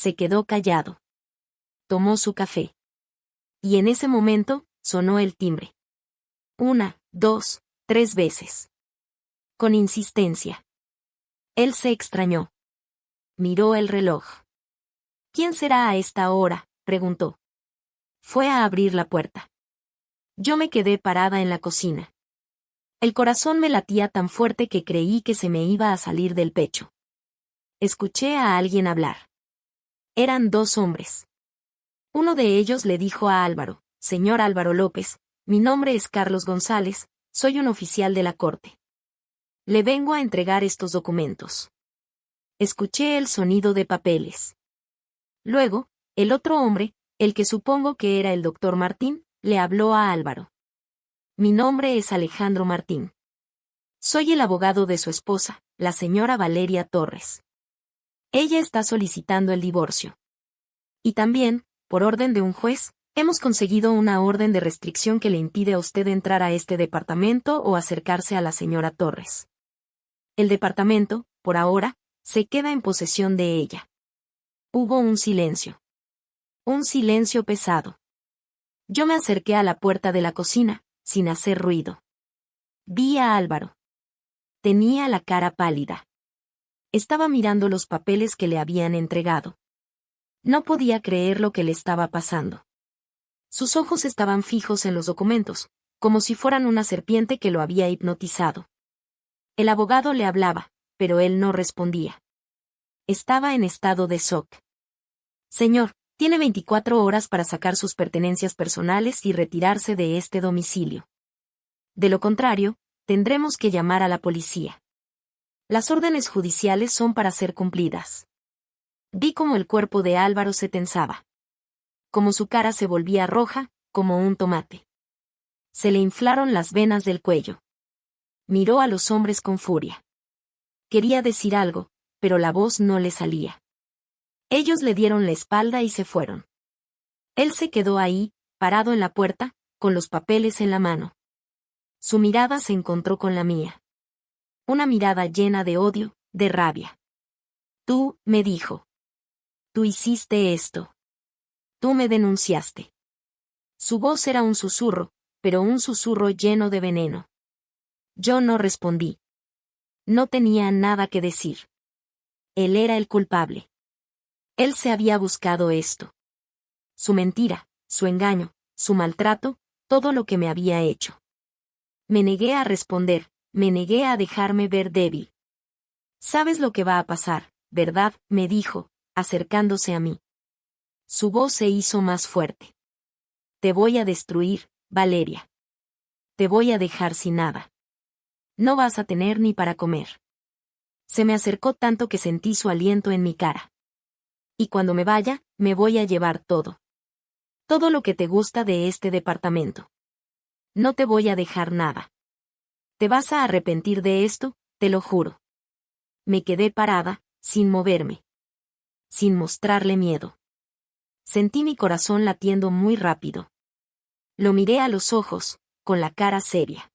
se quedó callado. Tomó su café. Y en ese momento, sonó el timbre. 1, 2, 3 veces. Con insistencia. Él se extrañó. Miró el reloj. ¿Quién será a esta hora?, preguntó. Fue a abrir la puerta. Yo me quedé parada en la cocina. El corazón me latía tan fuerte que creí que se me iba a salir del pecho. Escuché a alguien hablar. Eran 2 hombres. Uno de ellos le dijo a Álvaro: Señor Álvaro López, mi nombre es Carlos González, soy un oficial de la corte. Le vengo a entregar estos documentos. Escuché el sonido de papeles. Luego, el otro hombre, el que supongo que era el doctor Martín, le habló a Álvaro. Mi nombre es Alejandro Martín. Soy el abogado de su esposa, la señora Valeria Torres. Ella está solicitando el divorcio. Y también, por orden de un juez, hemos conseguido una orden de restricción que le impide a usted entrar a este departamento o acercarse a la señora Torres. El departamento, por ahora, se queda en posesión de ella. Hubo un silencio. Un silencio pesado. Yo me acerqué a la puerta de la cocina, sin hacer ruido. Vi a Álvaro. Tenía la cara pálida. Estaba mirando los papeles que le habían entregado. No podía creer lo que le estaba pasando. Sus ojos estaban fijos en los documentos, como si fueran una serpiente que lo había hipnotizado. El abogado le hablaba, pero él no respondía. Estaba en estado de shock. Señor, tiene 24 horas para sacar sus pertenencias personales y retirarse de este domicilio. De lo contrario, tendremos que llamar a la policía. Las órdenes judiciales son para ser cumplidas. Vi cómo el cuerpo de Álvaro se tensaba. Como su cara se volvía roja, como un tomate. Se le inflaron las venas del cuello. Miró a los hombres con furia. Quería decir algo, pero la voz no le salía. Ellos le dieron la espalda y se fueron. Él se quedó ahí, parado en la puerta, con los papeles en la mano. Su mirada se encontró con la mía. Una mirada llena de odio, de rabia. Tú, me dijo. Tú hiciste esto. Tú me denunciaste. Su voz era un susurro, pero un susurro lleno de veneno. Yo no respondí. No tenía nada que decir. Él era el culpable. Él se había buscado esto. Su mentira, su engaño, su maltrato, todo lo que me había hecho. Me negué a responder, me negué a dejarme ver débil. ¿Sabes lo que va a pasar, verdad?, me dijo, acercándose a mí. Su voz se hizo más fuerte. Te voy a destruir, Valeria. Te voy a dejar sin nada. No vas a tener ni para comer. Se me acercó tanto que sentí su aliento en mi cara. Y cuando me vaya, me voy a llevar todo. Todo lo que te gusta de este departamento. No te voy a dejar nada. Te vas a arrepentir de esto, te lo juro. Me quedé parada, sin moverme. Sin mostrarle miedo. Sentí mi corazón latiendo muy rápido. Lo miré a los ojos, con la cara seria.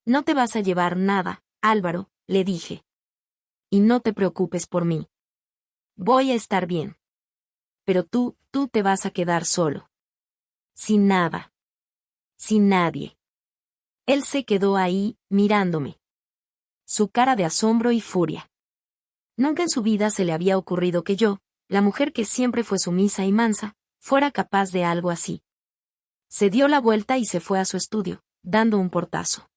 No te vas a llevar nada, Álvaro, le dije. Y no te preocupes por mí. Voy a estar bien. Pero tú te vas a quedar solo. Sin nada. Sin nadie. Él se quedó ahí, mirándome. Su cara de asombro y furia. Nunca en su vida se le había ocurrido que yo, la mujer que siempre fue sumisa y mansa, fuera capaz de algo así. Se dio la vuelta y se fue a su estudio, dando un portazo.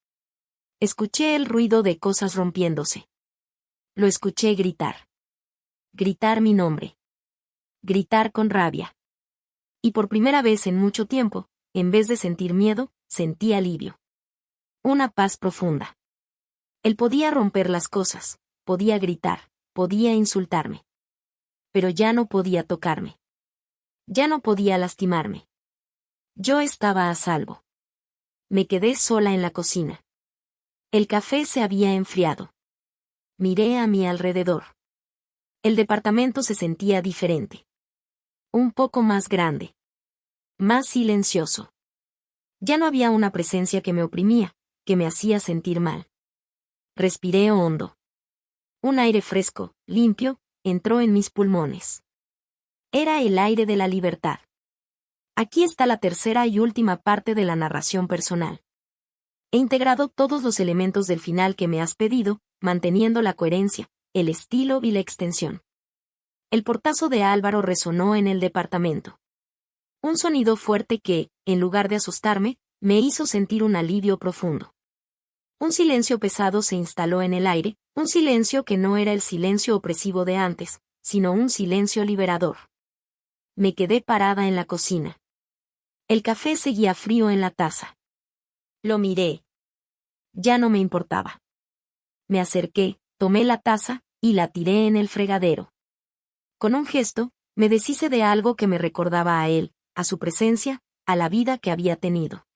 Escuché el ruido de cosas rompiéndose. Lo escuché gritar. Gritar mi nombre. Gritar con rabia. Y por primera vez en mucho tiempo, en vez de sentir miedo, sentí alivio. Una paz profunda. Él podía romper las cosas, podía gritar, podía insultarme. Pero ya no podía tocarme. Ya no podía lastimarme. Yo estaba a salvo. Me quedé sola en la cocina. El café se había enfriado. Miré a mi alrededor. El departamento se sentía diferente. Un poco más grande. Más silencioso. Ya no había una presencia que me oprimía, que me hacía sentir mal. Respiré hondo. Un aire fresco, limpio, entró en mis pulmones. Era el aire de la libertad. Aquí está la tercera y última parte de la narración personal. He integrado todos los elementos del final que me has pedido, manteniendo la coherencia, el estilo y la extensión. El portazo de Álvaro resonó en el departamento. Un sonido fuerte que, en lugar de asustarme, me hizo sentir un alivio profundo. Un silencio pesado se instaló en el aire, un silencio que no era el silencio opresivo de antes, sino un silencio liberador. Me quedé parada en la cocina. El café seguía frío en la taza. Lo miré. Ya no me importaba. Me acerqué, tomé la taza, y la tiré en el fregadero. Con un gesto, me deshice de algo que me recordaba a él, a su presencia, a la vida que había tenido.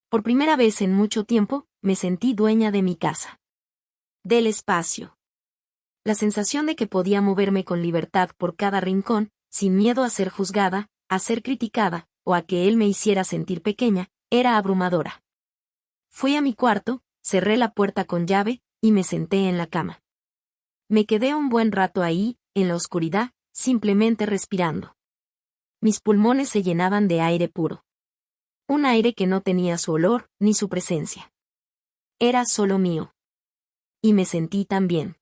Por primera vez en mucho tiempo, me sentí dueña de mi casa. Del espacio. La sensación de que podía moverme con libertad por cada rincón, sin miedo a ser juzgada, a ser criticada, o a que él me hiciera sentir pequeña, era abrumadora. Fui a mi cuarto, cerré la puerta con llave, y me senté en la cama. Me quedé un buen rato ahí, en la oscuridad, simplemente respirando. Mis pulmones se llenaban de aire puro. Un aire que no tenía su olor, ni su presencia. Era solo mío. Y me sentí tan bien.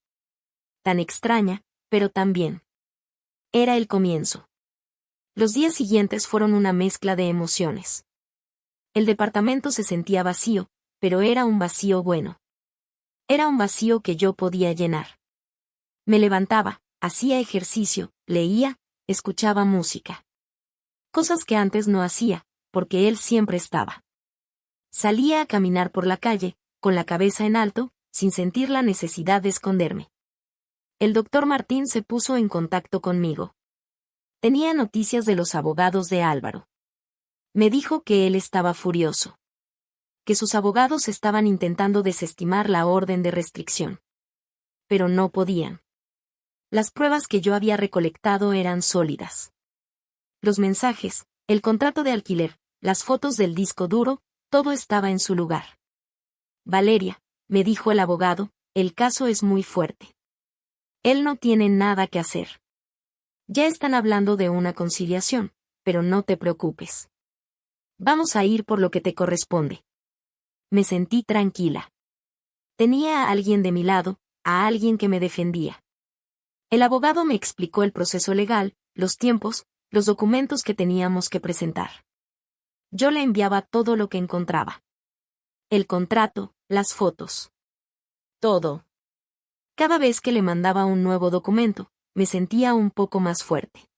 Tan extraña, pero tan bien. Era el comienzo. Los días siguientes fueron una mezcla de emociones. El departamento se sentía vacío, pero era un vacío bueno. Era un vacío que yo podía llenar. Me levantaba, hacía ejercicio, leía, escuchaba música. Cosas que antes no hacía, porque él siempre estaba. Salía a caminar por la calle, con la cabeza en alto, sin sentir la necesidad de esconderme. El doctor Martín se puso en contacto conmigo. Tenía noticias de los abogados de Álvaro. Me dijo que él estaba furioso. Que sus abogados estaban intentando desestimar la orden de restricción. Pero no podían. Las pruebas que yo había recolectado eran sólidas. Los mensajes, el contrato de alquiler, las fotos del disco duro, todo estaba en su lugar. Valeria, me dijo el abogado, el caso es muy fuerte. Él no tiene nada que hacer. Ya están hablando de una conciliación, pero no te preocupes. Vamos a ir por lo que te corresponde. Me sentí tranquila. Tenía a alguien de mi lado, a alguien que me defendía. El abogado me explicó el proceso legal, los tiempos, los documentos que teníamos que presentar. Yo le enviaba todo lo que encontraba. El contrato, las fotos. Todo. Cada vez que le mandaba un nuevo documento, me sentía un poco más fuerte.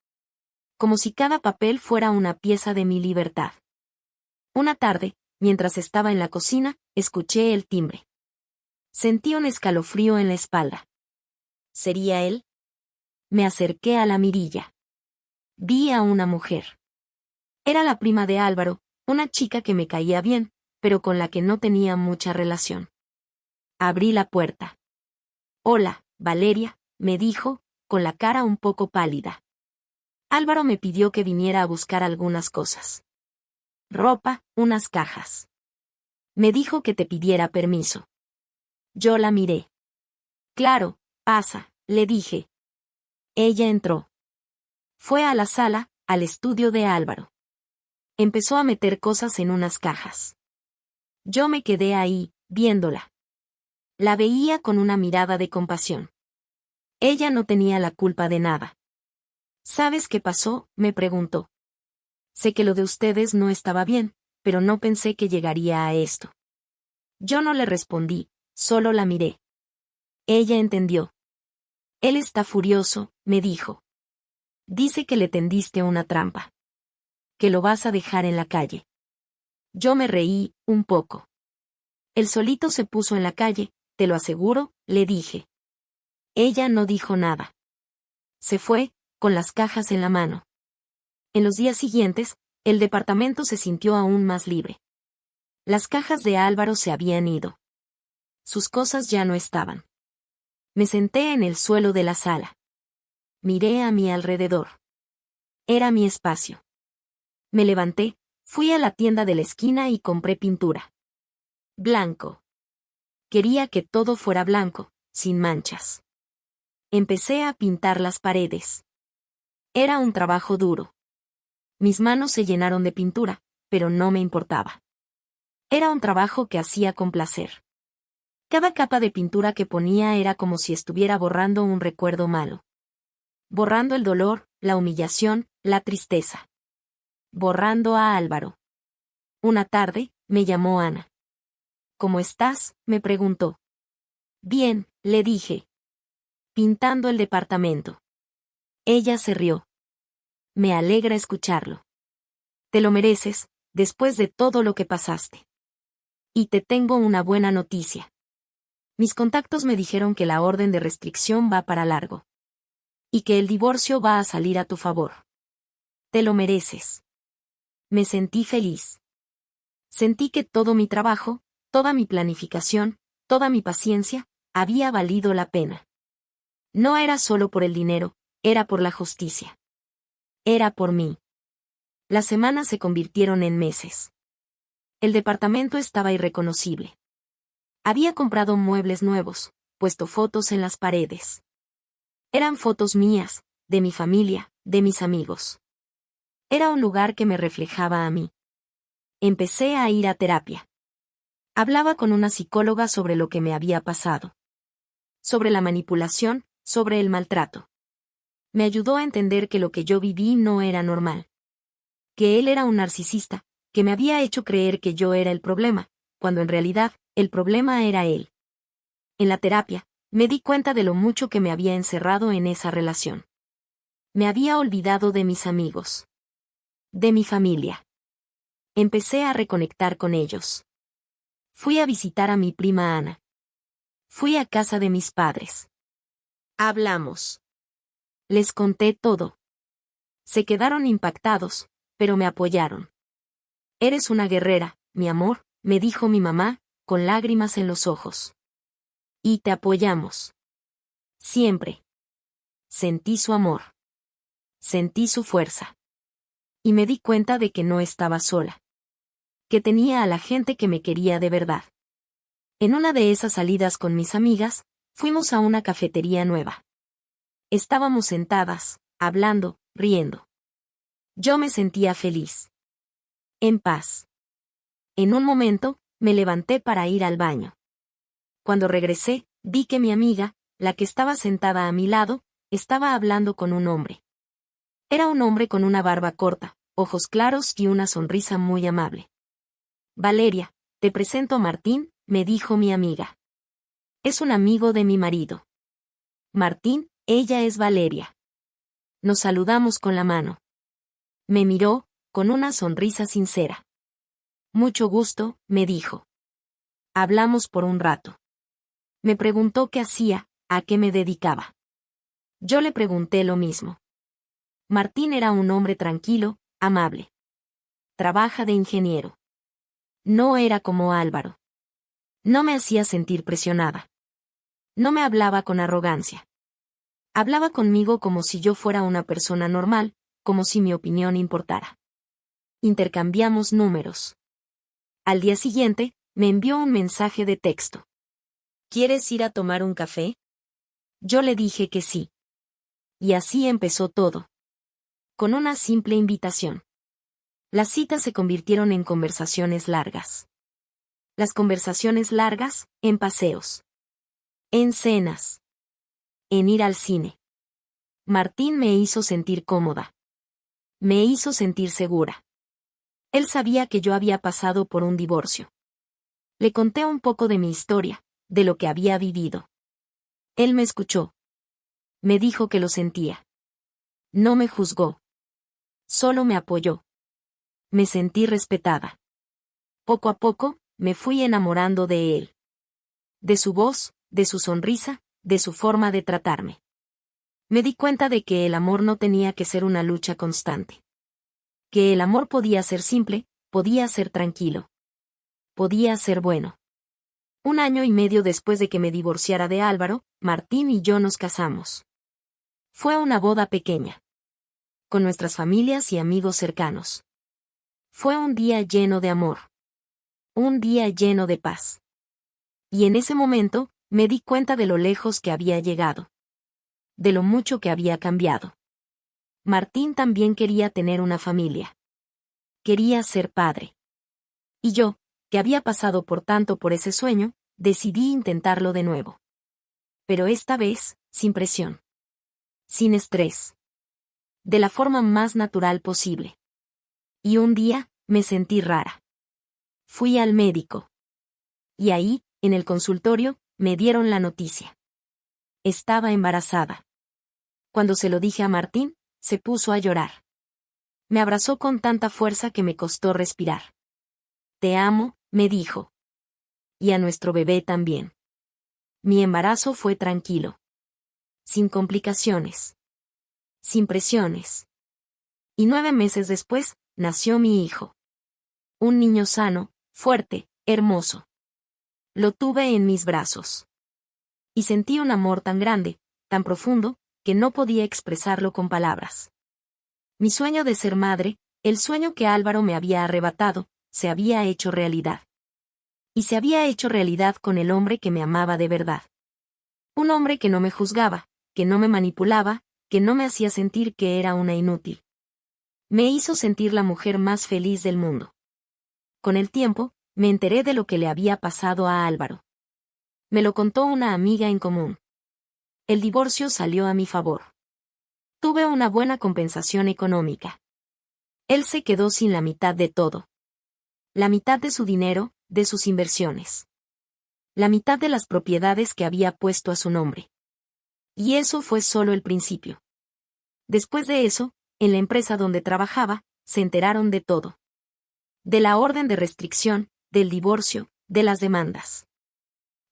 Como si cada papel fuera una pieza de mi libertad. Una tarde, mientras estaba en la cocina, escuché el timbre. Sentí un escalofrío en la espalda. ¿Sería él? Me acerqué a la mirilla. Vi a una mujer. Era la prima de Álvaro, una chica que me caía bien, pero con la que no tenía mucha relación. Abrí la puerta. Hola, Valeria, me dijo, con la cara un poco pálida. Álvaro me pidió que viniera a buscar algunas cosas. Ropa, unas cajas. Me dijo que te pidiera permiso. Yo la miré. Claro, pasa, le dije. Ella entró. Fue a la sala, al estudio de Álvaro. Empezó a meter cosas en unas cajas. Yo me quedé ahí, viéndola. La veía con una mirada de compasión. Ella no tenía la culpa de nada. ¿Sabes qué pasó?, me preguntó. Sé que lo de ustedes no estaba bien, pero no pensé que llegaría a esto. Yo no le respondí, solo la miré. Ella entendió. Él está furioso, me dijo. Dice que le tendiste una trampa. Que lo vas a dejar en la calle. Yo me reí, un poco. Él solito se puso en la calle, te lo aseguro, le dije. Ella no dijo nada. Se fue, con las cajas en la mano. En los días siguientes, el departamento se sintió aún más libre. Las cajas de Álvaro se habían ido. Sus cosas ya no estaban. Me senté en el suelo de la sala. Miré a mi alrededor. Era mi espacio. Me levanté, fui a la tienda de la esquina y compré pintura. Blanco. Quería que todo fuera blanco, sin manchas. Empecé a pintar las paredes. Era un trabajo duro. Mis manos se llenaron de pintura, pero no me importaba. Era un trabajo que hacía con placer. Cada capa de pintura que ponía era como si estuviera borrando un recuerdo malo. Borrando el dolor, la humillación, la tristeza. Borrando a Álvaro. Una tarde, me llamó Ana. ¿Cómo estás?, me preguntó. Bien, le dije. Pintando el departamento. Ella se rió. Me alegra escucharlo. Te lo mereces, después de todo lo que pasaste. Y te tengo una buena noticia. Mis contactos me dijeron que la orden de restricción va para largo. Y que el divorcio va a salir a tu favor. Te lo mereces. Me sentí feliz. Sentí que todo mi trabajo, toda mi planificación, toda mi paciencia, había valido la pena. No era solo por el dinero, era por la justicia. Era por mí. Las semanas se convirtieron en meses. El departamento estaba irreconocible. Había comprado muebles nuevos, puesto fotos en las paredes. Eran fotos mías, de mi familia, de mis amigos. Era un lugar que me reflejaba a mí. Empecé a ir a terapia. Hablaba con una psicóloga sobre lo que me había pasado. Sobre la manipulación, sobre el maltrato. Me ayudó a entender que lo que yo viví no era normal. Que él era un narcisista, que me había hecho creer que yo era el problema, cuando en realidad, el problema era él. En la terapia, me di cuenta de lo mucho que me había encerrado en esa relación. Me había olvidado de mis amigos. De mi familia. Empecé a reconectar con ellos. Fui a visitar a mi prima Ana. Fui a casa de mis padres. Hablamos. Les conté todo. Se quedaron impactados, pero me apoyaron. Eres una guerrera, mi amor, me dijo mi mamá, con lágrimas en los ojos. Y te apoyamos. Siempre. Sentí su amor. Sentí su fuerza. Y me di cuenta de que no estaba sola. Que tenía a la gente que me quería de verdad. En una de esas salidas con mis amigas, fuimos a una cafetería nueva. Estábamos sentadas, hablando, riendo. Yo me sentía feliz. En paz. En un momento, me levanté para ir al baño. Cuando regresé, vi que mi amiga, la que estaba sentada a mi lado, estaba hablando con un hombre. Era un hombre con una barba corta, ojos claros y una sonrisa muy amable. Valeria, te presento a Martín, me dijo mi amiga. Es un amigo de mi marido. Martín, ella es Valeria. Nos saludamos con la mano. Me miró, con una sonrisa sincera. Mucho gusto, me dijo. Hablamos por un rato. Me preguntó qué hacía, a qué me dedicaba. Yo le pregunté lo mismo. Martín era un hombre tranquilo, amable. Trabaja de ingeniero. No era como Álvaro. No me hacía sentir presionada. No me hablaba con arrogancia. Hablaba conmigo como si yo fuera una persona normal, como si mi opinión importara. Intercambiamos números. Al día siguiente, me envió un mensaje de texto. ¿Quieres ir a tomar un café? Yo le dije que sí. Y así empezó todo. Con una simple invitación. Las citas se convirtieron en conversaciones largas. Las conversaciones largas, en paseos. En cenas. En ir al cine. Martín me hizo sentir cómoda. Me hizo sentir segura. Él sabía que yo había pasado por un divorcio. Le conté un poco de mi historia, de lo que había vivido. Él me escuchó. Me dijo que lo sentía. No me juzgó. Solo me apoyó. Me sentí respetada. Poco a poco, me fui enamorando de él. De su voz, de su sonrisa, de su forma de tratarme. Me di cuenta de que el amor no tenía que ser una lucha constante. Que el amor podía ser simple, podía ser tranquilo. Podía ser bueno. 1 año y medio después de que me divorciara de Álvaro, Martín y yo nos casamos. Fue una boda pequeña. Con nuestras familias y amigos cercanos. Fue un día lleno de amor. Un día lleno de paz. Y en ese momento, me di cuenta de lo lejos que había llegado. De lo mucho que había cambiado. Martín también quería tener una familia. Quería ser padre. Y yo, que había pasado por tanto por ese sueño, decidí intentarlo de nuevo. Pero esta vez, sin presión. Sin estrés. De la forma más natural posible. Y un día, me sentí rara. Fui al médico. Y ahí, en el consultorio, me dieron la noticia. Estaba embarazada. Cuando se lo dije a Martín, se puso a llorar. Me abrazó con tanta fuerza que me costó respirar. Te amo, me dijo. Y a nuestro bebé también. Mi embarazo fue tranquilo. Sin complicaciones. Sin presiones. Y 9 meses después, nació mi hijo. Un niño sano, fuerte, hermoso. Lo tuve en mis brazos. Y sentí un amor tan grande, tan profundo, que no podía expresarlo con palabras. Mi sueño de ser madre, el sueño que Álvaro me había arrebatado, se había hecho realidad. Y se había hecho realidad con el hombre que me amaba de verdad. Un hombre que no me juzgaba, que no me manipulaba, que no me hacía sentir que era una inútil. Me hizo sentir la mujer más feliz del mundo. Con el tiempo, me enteré de lo que le había pasado a Álvaro. Me lo contó una amiga en común. El divorcio salió a mi favor. Tuve una buena compensación económica. Él se quedó sin la mitad de todo. La mitad de su dinero, de sus inversiones. La mitad de las propiedades que había puesto a su nombre. Y eso fue solo el principio. Después de eso, en la empresa donde trabajaba, se enteraron de todo. De la orden de restricción, del divorcio, de las demandas.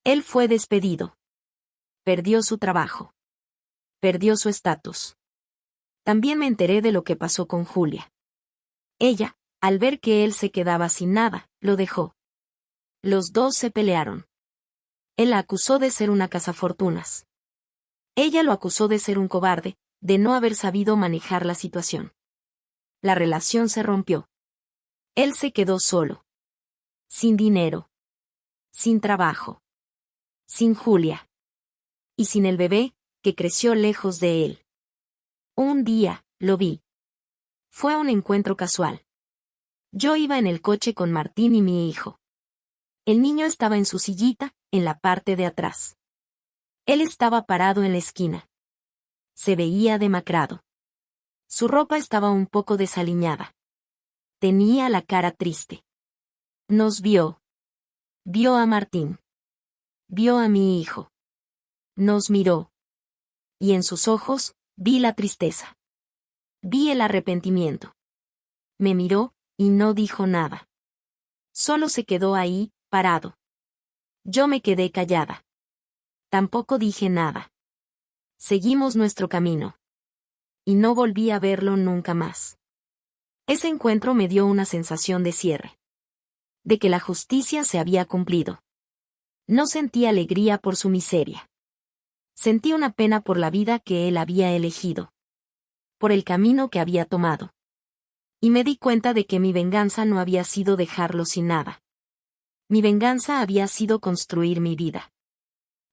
Él fue despedido. Perdió su trabajo. Perdió su estatus. También me enteré de lo que pasó con Julia. Ella, al ver que él se quedaba sin nada, lo dejó. Los dos se pelearon. Él la acusó de ser una cazafortunas. Ella lo acusó de ser un cobarde, de no haber sabido manejar la situación. La relación se rompió. Él se quedó solo. Sin dinero. Sin trabajo. Sin Julia. Y sin el bebé, que creció lejos de él. Un día, lo vi. Fue un encuentro casual. Yo iba en el coche con Martín y mi hijo. El niño estaba en su sillita, en la parte de atrás. Él estaba parado en la esquina. Se veía demacrado. Su ropa estaba un poco desaliñada. Tenía la cara triste. Nos vio. Vio a Martín. Vio a mi hijo. Nos miró. Y en sus ojos, vi la tristeza. Vi el arrepentimiento. Me miró, y no dijo nada. Solo se quedó ahí, parado. Yo me quedé callada. Tampoco dije nada. Seguimos nuestro camino. Y no volví a verlo nunca más. Ese encuentro me dio una sensación de cierre. De que la justicia se había cumplido. No sentí alegría por su miseria. Sentí una pena por la vida que él había elegido. Por el camino que había tomado. Y me di cuenta de que mi venganza no había sido dejarlo sin nada. Mi venganza había sido construir mi vida.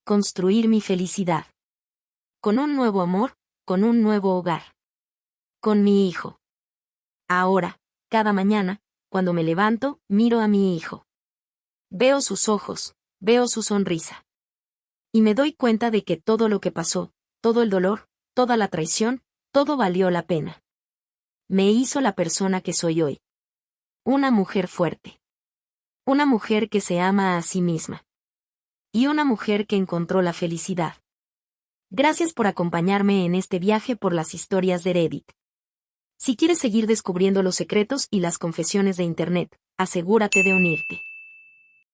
Construir mi felicidad. Con un nuevo amor, con un nuevo hogar. Con mi hijo. Ahora, cada mañana, cuando me levanto, miro a mi hijo. Veo sus ojos, veo su sonrisa. Y me doy cuenta de que todo lo que pasó, todo el dolor, toda la traición, todo valió la pena. Me hizo la persona que soy hoy. Una mujer fuerte. Una mujer que se ama a sí misma. Y una mujer que encontró la felicidad. Gracias por acompañarme en este viaje por las historias de Reddit. Si quieres seguir descubriendo los secretos y las confesiones de Internet, asegúrate de unirte.